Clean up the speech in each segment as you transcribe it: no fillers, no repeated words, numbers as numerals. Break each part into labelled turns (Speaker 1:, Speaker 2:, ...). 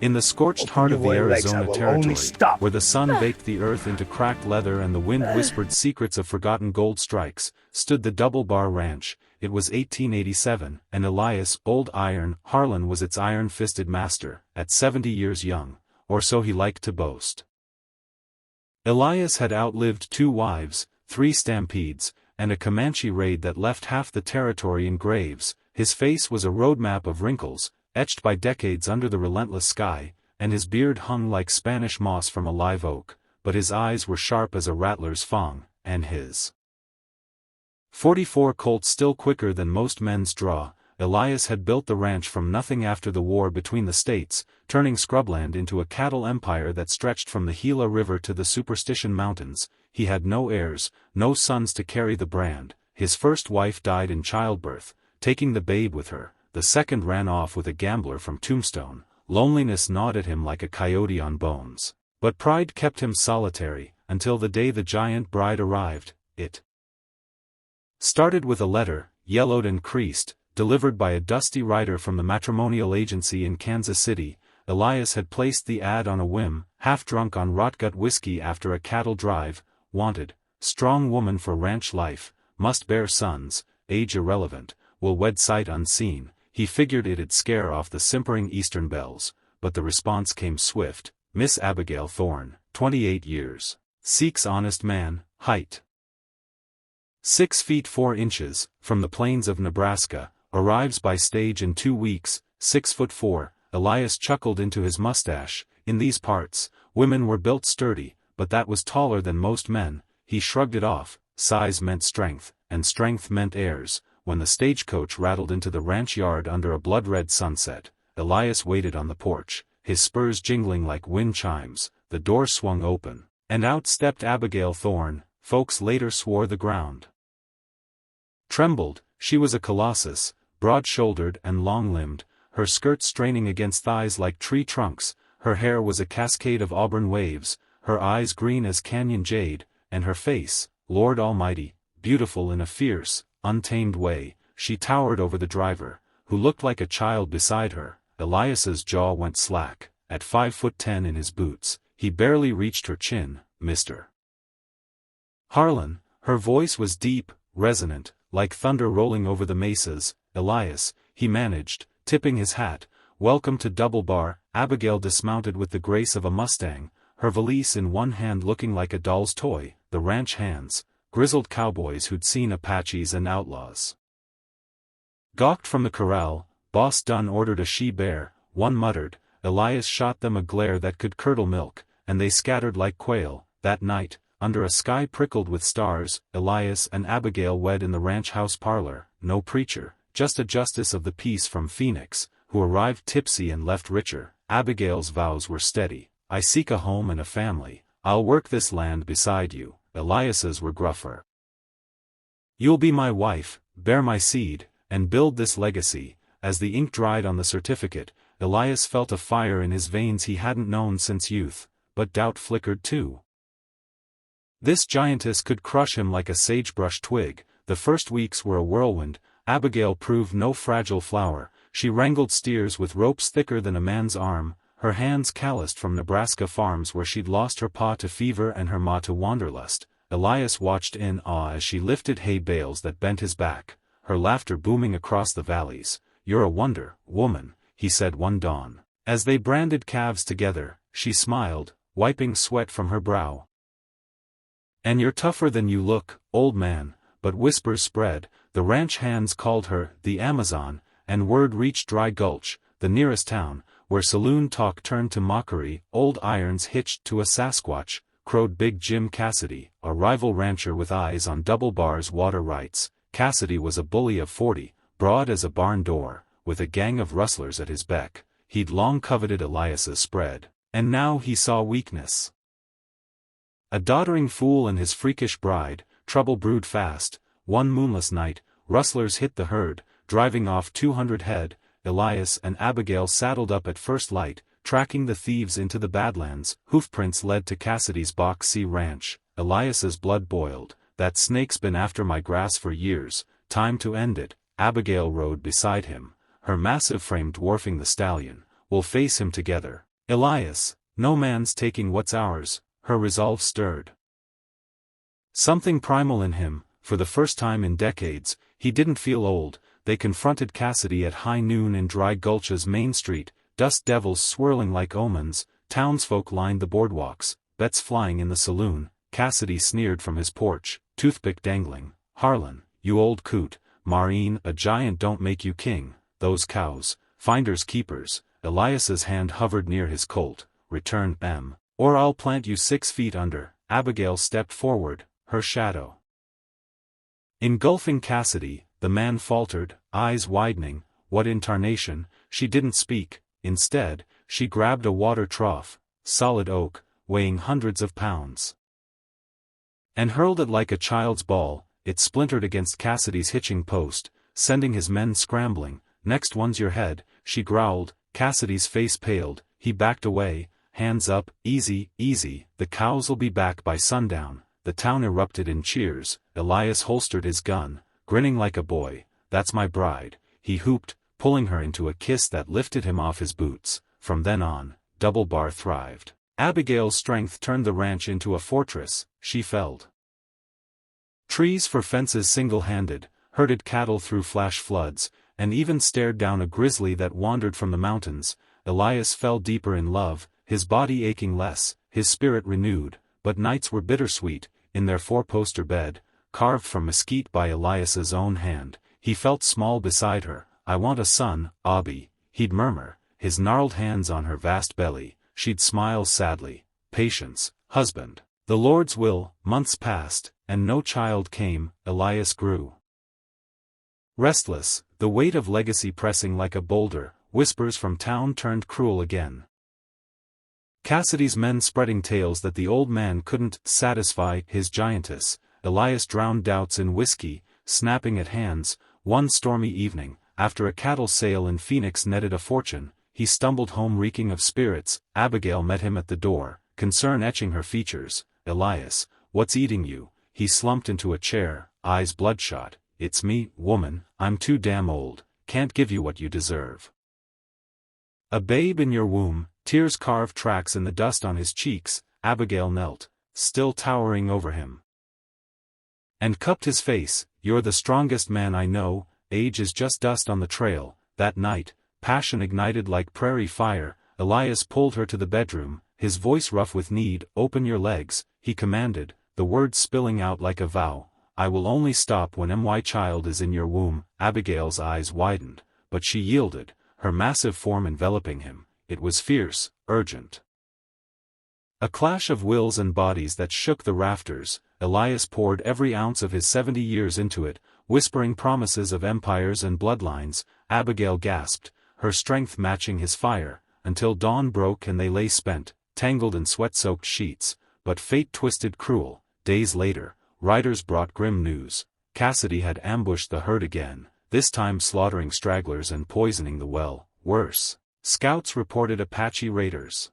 Speaker 1: In the scorched
Speaker 2: Open
Speaker 1: heart
Speaker 2: your
Speaker 1: of the
Speaker 2: wide legs, I
Speaker 1: Arizona
Speaker 2: will only
Speaker 1: territory,
Speaker 2: stop.
Speaker 1: where the sun baked the earth into cracked leather and the wind whispered secrets of forgotten gold strikes, stood the Double Bar Ranch. It was 1887, and Elias "Old Iron" Harlan was its iron-fisted master, at 70 years young, or so he liked to boast. Elias had outlived 2 wives, 3 stampedes, and a Comanche raid that left half the territory in graves. His face was a roadmap of wrinkles, etched by decades under the relentless sky, and his beard hung like Spanish moss from a live oak, but his eyes were sharp as a rattler's fong, and his .44 Colt still quicker than most men's draw. Elias had built the ranch from nothing after the war between the states, turning scrubland into a cattle empire that stretched from the Gila River to the Superstition Mountains. He had no heirs, no sons to carry the brand. His first wife died in childbirth, taking the babe with her. The second ran off with a gambler from Tombstone. Loneliness gnawed at him like a coyote on bones. But pride kept him solitary, until the day the giant bride arrived. It started with a letter, yellowed and creased, delivered by a dusty writer from the matrimonial agency in Kansas City. Elias had placed the ad on a whim, half-drunk on rotgut whiskey after a cattle drive. Wanted, strong woman for ranch life, must bear sons, age irrelevant, will wed sight unseen. He figured it'd scare off the simpering Eastern belles, but the response came swift. Miss Abigail Thorne, 28 years, seeks honest man, height 6 feet 4 inches, from the plains of Nebraska, arrives by stage in 2 weeks, 6'4". Elias chuckled into his mustache. In these parts, women were built sturdy, but that was taller than most men. He shrugged it off. Size meant strength, and strength meant heirs. When the stagecoach rattled into the ranch yard under a blood-red sunset, Elias waited on the porch, his spurs jingling like wind chimes. The door swung open, and out stepped Abigail Thorne. Folks later swore the ground trembled. She was a colossus, broad-shouldered and long-limbed, her skirts straining against thighs like tree trunks. Her hair was a cascade of auburn waves, her eyes green as canyon jade, and her face, Lord Almighty, beautiful in a fierce, untamed way. She towered over the driver, who looked like a child beside her. Elias's jaw went slack. At 5'10" in his boots, he barely reached her chin. Mr. Harlan. Her voice was deep, resonant, like thunder rolling over the mesas. Elias, he managed, tipping his hat. Welcome to Double Bar. Abigail dismounted with the grace of a Mustang, her valise in one hand looking like a doll's toy. The ranch hands, grizzled cowboys who'd seen Apaches and outlaws, gawked from the corral. Boss Dunn ordered a she-bear, one muttered. Elias shot them a glare that could curdle milk, and they scattered like quail. That night, under a sky prickled with stars, Elias and Abigail wed in the ranch house parlor. No preacher, just a justice of the peace from Phoenix, who arrived tipsy and left richer. Abigail's vows were steady. I seek a home and a family. I'll work this land beside you. Elias's were gruffer. You'll be my wife, bear my seed, and build this legacy. As the ink dried on the certificate, Elias felt a fire in his veins he hadn't known since youth, but doubt flickered too. This giantess could crush him like a sagebrush twig. The first weeks were a whirlwind. Abigail proved no fragile flower. She wrangled steers with ropes thicker than a man's arm, her hands calloused from Nebraska farms where she'd lost her pa to fever and her ma to wanderlust. Elias watched in awe as she lifted hay bales that bent his back, her laughter booming across the valleys. You're a wonder, woman, he said one dawn. As they branded calves together, she smiled, wiping sweat from her brow. And you're tougher than you look, old man. But whispers spread. The ranch hands called her the Amazon, and word reached Dry Gulch, the nearest town, where saloon talk turned to mockery. Old Irons hitched to a Sasquatch, crowed Big Jim Cassidy, a rival rancher with eyes on Double Bar's water rights. Cassidy was a bully of 40, broad as a barn door, with a gang of rustlers at his beck. He'd long coveted Elias's spread, and now he saw weakness. A doddering fool and his freakish bride. Trouble brewed fast. One moonless night, rustlers hit the herd, driving off 200 head. Elias and Abigail saddled up at first light, tracking the thieves into the Badlands. Hoofprints led to Cassidy's Box C ranch. Elias's blood boiled. That snake's been after my grass for years. Time to end it. Abigail rode beside him, her massive frame dwarfing the stallion. We'll face him together. Elias, no man's taking what's ours, her resolve stirred. Something primal in him, for the first time in decades, he didn't feel old. They confronted Cassidy at high noon in Dry Gulch's main street, dust devils swirling like omens, townsfolk lined the boardwalks, bets flying in the saloon. Cassidy sneered from his porch, toothpick dangling. "Harlan, you old coot, Marine, a giant don't make you king, those cows, finders keepers." Elias's hand hovered near his colt, returned M. "Or I'll plant you 6 feet under." Abigail stepped forward, her shadow engulfing Cassidy. The man faltered, eyes widening. What in tarnation? She didn't speak. Instead, she grabbed a water trough, solid oak, weighing hundreds of pounds, and hurled it like a child's ball. It splintered against Cassidy's hitching post, sending his men scrambling. "Next one's your head," she growled. Cassidy's face paled, he backed away, hands up. "Easy, easy, the cows'll be back by sundown." The town erupted in cheers. Elias holstered his gun, grinning like a boy. "That's my bride," he hooped, pulling her into a kiss that lifted him off his boots. From then on, Double Bar thrived. Abigail's strength turned the ranch into a fortress. She felled trees for fences single-handed, herded cattle through flash floods, and even stared down a grizzly that wandered from the mountains. Elias fell deeper in love, his body aching less, his spirit renewed. But nights were bittersweet. In their 4-poster bed, carved from mesquite by Elias's own hand, he felt small beside her. "I want a son, Abby," he'd murmur, his gnarled hands on her vast belly. She'd smile sadly. "Patience, husband. The Lord's will." Months passed, and no child came. Elias grew restless, the weight of legacy pressing like a boulder. Whispers from town turned cruel again. Cassidy's men spreading tales that the old man couldn't satisfy his giantess. Elias drowned doubts in whiskey, snapping at hands. One stormy evening, after a cattle sale in Phoenix netted a fortune, he stumbled home reeking of spirits. Abigail met him at the door, concern etching her features. "Elias, what's eating you?" He slumped into a chair, eyes bloodshot. "It's me, woman, I'm too damn old, can't give you what you deserve." A babe in your womb. Tears carved tracks in the dust on his cheeks. Abigail knelt, still towering over him, and cupped his face. "You're the strongest man I know. Age is just dust on the trail." That night, passion ignited like prairie fire. Elias pulled her to the bedroom, his voice rough with need. "Open your legs," he commanded, the words spilling out like a vow. "I will only stop when my child is in your womb." Abigail's eyes widened, but she yielded, her massive form enveloping him. It was fierce, urgent. A clash of wills and bodies that shook the rafters. Elias poured every ounce of his 70 years into it, whispering promises of empires and bloodlines. Abigail gasped, her strength matching his fire, until dawn broke and they lay spent, tangled in sweat-soaked sheets. But fate twisted cruel. Days later, riders brought grim news. Cassidy had ambushed the herd again, this time slaughtering stragglers and poisoning the well. Worse, scouts reported Apache raiders,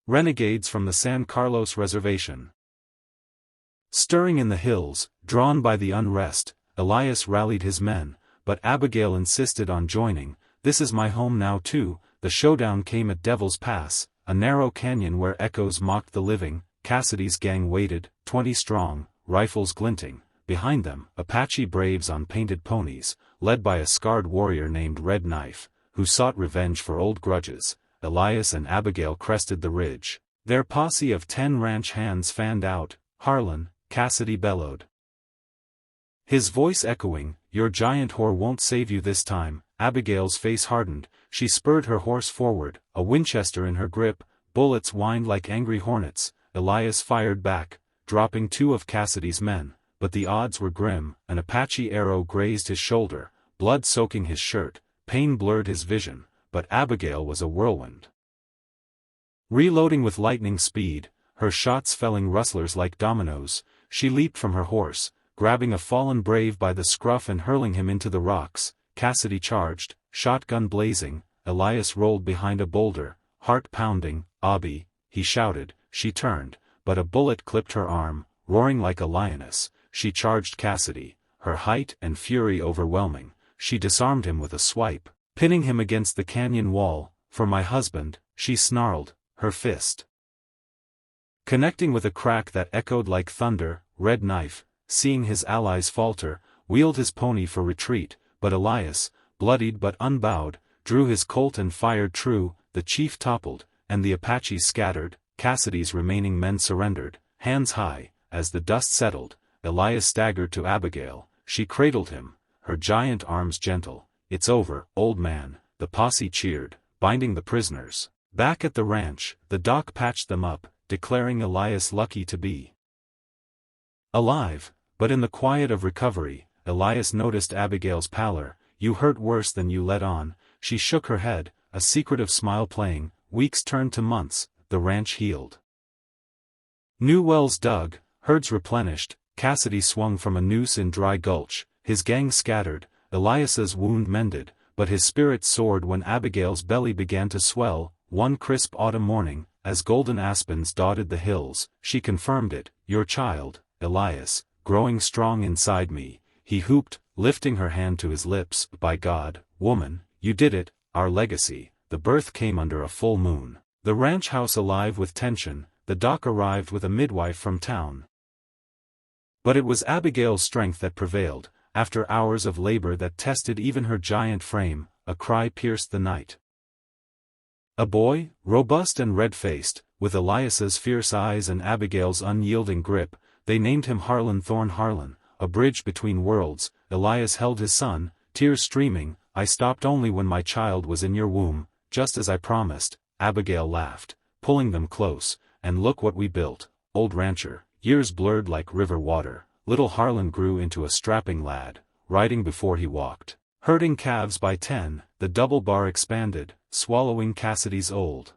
Speaker 1: renegades from the San Carlos Reservation, stirring in the hills. Drawn by the unrest, Elias rallied his men, but Abigail insisted on joining. "This is my home now too." The showdown came at Devil's Pass, a narrow canyon where echoes mocked the living. Cassidy's gang waited, 20 strong, rifles glinting. Behind them, Apache braves on painted ponies, led by a scarred warrior named Red Knife, who sought revenge for old grudges. Elias and Abigail crested the ridge. Their posse of 10 ranch hands fanned out. "Harlan," Cassidy bellowed, his voice echoing, "your giant whore won't save you this time." Abigail's face hardened, she spurred her horse forward, a Winchester in her grip. Bullets whined like angry hornets. Elias fired back, dropping 2 of Cassidy's men, but the odds were grim. An Apache arrow grazed his shoulder, blood soaking his shirt. Pain blurred his vision, but Abigail was a whirlwind, reloading with lightning speed, her shots felling rustlers like dominoes. She leaped from her horse, grabbing a fallen brave by the scruff and hurling him into the rocks. Cassidy charged, shotgun blazing. Elias rolled behind a boulder, heart pounding. "Abby," he shouted. She turned, but a bullet clipped her arm. Roaring like a lioness, she charged Cassidy, her height and fury overwhelming. She disarmed him with a swipe, pinning him against the canyon wall. "For my husband," she snarled, her fist connecting with a crack that echoed like thunder. Red Knife, seeing his allies falter, wheeled his pony for retreat, but Elias, bloodied but unbowed, drew his Colt and fired true. The chief toppled, and the Apaches scattered. Cassidy's remaining men surrendered, hands high. As the dust settled, Elias staggered to Abigail. She cradled him, her giant arms gentle. "It's over, old man," the posse cheered, binding the prisoners. Back at the ranch, the doc patched them up, declaring Elias lucky to be alive. But in the quiet of recovery, Elias noticed Abigail's pallor. "You hurt worse than you let on." She shook her head, a secretive smile playing. Weeks turned to months, the ranch healed. New wells dug, herds replenished. Cassidy swung from a noose in Dry Gulch, his gang scattered. Elias's wound mended, but his spirit soared when Abigail's belly began to swell. One crisp autumn morning, as golden aspens dotted the hills, she confirmed it. "Your child, Elias, growing strong inside me," he whooped, lifting her hand to his lips. "By God, woman, you did it, our legacy." The birth came under a full moon. The ranch house alive with tension. The doc arrived with a midwife from town. But it was Abigail's strength that prevailed. After hours of labor that tested even her giant frame, a cry pierced the night. A boy, robust and red-faced, with Elias's fierce eyes and Abigail's unyielding grip. They named him Harlan Thorn. Harlan, a bridge between worlds. Elias held his son, tears streaming. "I stopped only when my child was in your womb, just as I promised." Abigail laughed, pulling them close. "And look what we built, old rancher." Years blurred like river water. Little Harlan grew into a strapping lad, riding before he walked. Herding calves by 10, the double bar expanded, swallowing Cassidy's old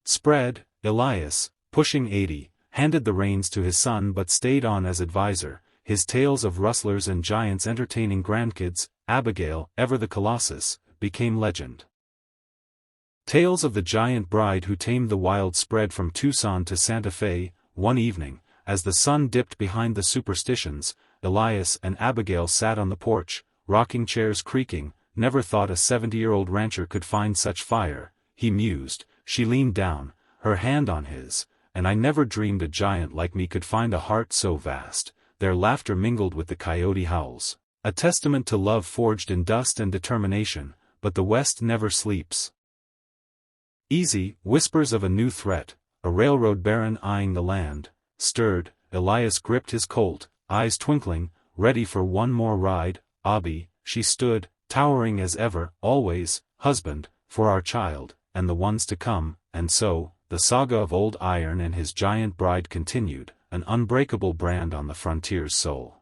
Speaker 1: spread. Elias, pushing 80, handed the reins to his son but stayed on as advisor, his tales of rustlers and giants entertaining grandkids. Abigail, ever the colossus, became legend. Tales of the giant bride who tamed the wild spread from Tucson to Santa Fe. One evening, as the sun dipped behind the superstitions, Elias and Abigail sat on the porch, rocking chairs creaking. "Never thought a 70-year-old rancher could find such fire," he mused. She leaned down, her hand on his, "And I never dreamed a giant like me could find a heart so vast." Their laughter mingled with the coyote howls, a testament to love forged in dust and determination. But the West never sleeps easy. Whispers of a new threat, a railroad baron eyeing the land, stirred. Elias gripped his Colt, eyes twinkling, ready for one more ride. "Abi," she stood, towering as ever, "always, husband, for our child, and the ones to come." And so, the saga of Old Iron and his giant bride continued, an unbreakable brand on the frontier's soul.